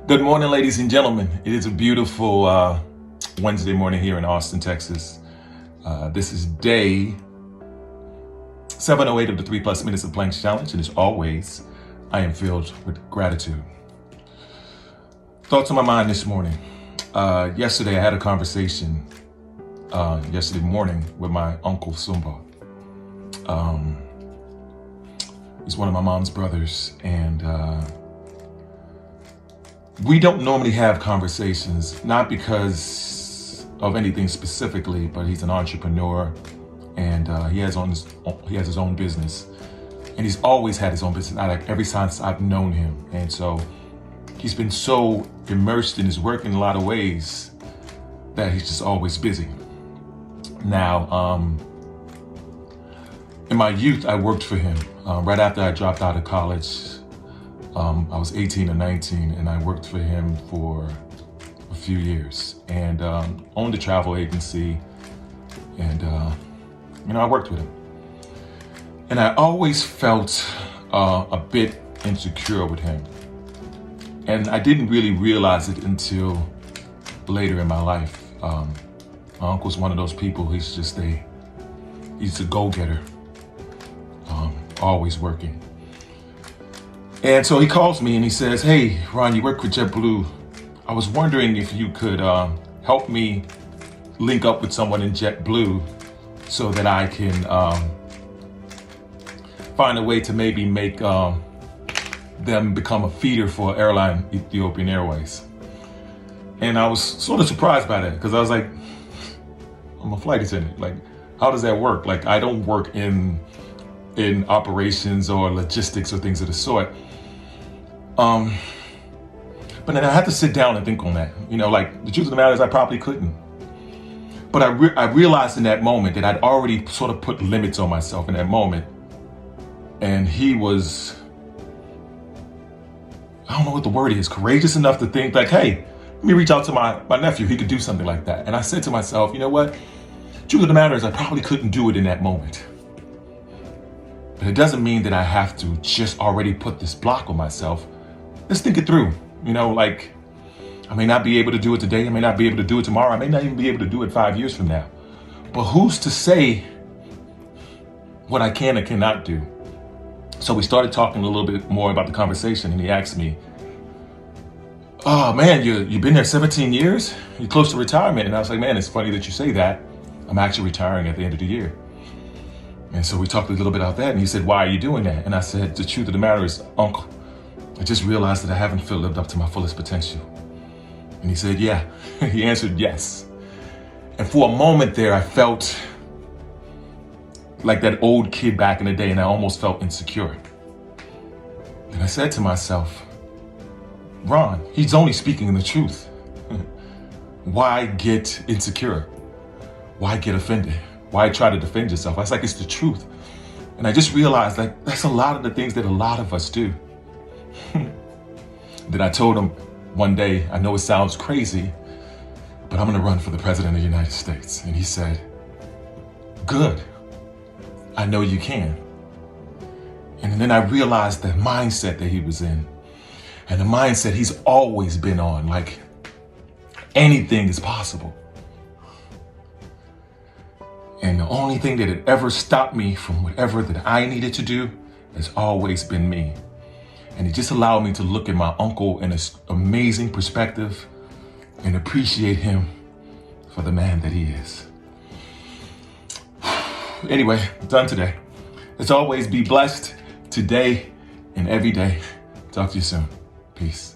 Good morning, ladies and gentlemen. It is a beautiful Wednesday morning here in Austin, Texas. This is day 708 of the 3+ Minutes of Blanks Challenge, and as always, I am filled with gratitude. Thoughts on my mind this morning. Yesterday, I had a conversation yesterday morning with my uncle Sumba. He's one of my mom's brothers, and we don't normally have conversations, not because of anything specifically, but he's an entrepreneur, and he has his own business, and he's always had his own business. Ever since I've known him, and so he's been so immersed in his work in a lot of ways that he's just always busy. Now, in my youth, I worked for him. Right after I dropped out of college, I was 18 or 19, and I worked for him for a few years, and owned a travel agency, and I worked with him. And I always felt a bit insecure with him, and I didn't really realize it until later in my life. My uncle's one of those people. He's a go-getter, always working. And so he calls me and he says, "Hey, Ron, you work with JetBlue. I was wondering if you could help me link up with someone in JetBlue so that I can find a way to maybe make them become a feeder for airline Ethiopian Airways." And I was sort of surprised by that, because I was like, I'm a flight attendant. Like, how does that work? Like, I don't work in operations or logistics or things of the sort. But then I had to sit down and think on that. Like, the truth of the matter is I probably couldn't. But I realized in that moment that I'd already sort of put limits on myself in that moment. And he was, I don't know what the word is, courageous enough to think like, hey, let me reach out to my nephew. He could do something like that. And I said to myself, you know what? Truth of the matter is I probably couldn't do it in that moment. But it doesn't mean that I have to just already put this block on myself. Let's think it through. Like, I may not be able to do it today. I may not be able to do it tomorrow. I may not even be able to do it 5 years from now. But who's to say what I can and cannot do? So we started talking a little bit more about the conversation, and he asked me, "Oh man, you've been there 17 years? You're close to retirement." And I was like, "Man, it's funny that you say that. I'm actually retiring at the end of the year." And so we talked a little bit about that, and he said, "Why are you doing that?" And I said, "The truth of the matter is, Uncle, I just realized that I haven't lived up to my fullest potential." And he said, "Yeah." He answered yes. And for a moment there, I felt like that old kid back in the day, and I almost felt insecure. And I said to myself, Ron, he's only speaking the truth. Why get insecure? Why get offended? Why try to defend yourself? I was like, it's the truth. And I just realized, like, that's a lot of the things that a lot of us do. Then I told him one day, I know it sounds crazy, but I'm gonna run for the president of the United States. And he said, "Good, I know you can." And then I realized the mindset that he was in, and the mindset he's always been on, like anything is possible. And the only thing that had ever stopped me from whatever that I needed to do has always been me. And it just allowed me to look at my uncle in an amazing perspective and appreciate him for the man that he is. Anyway, done today. As always, be blessed today and every day. Talk to you soon. Peace.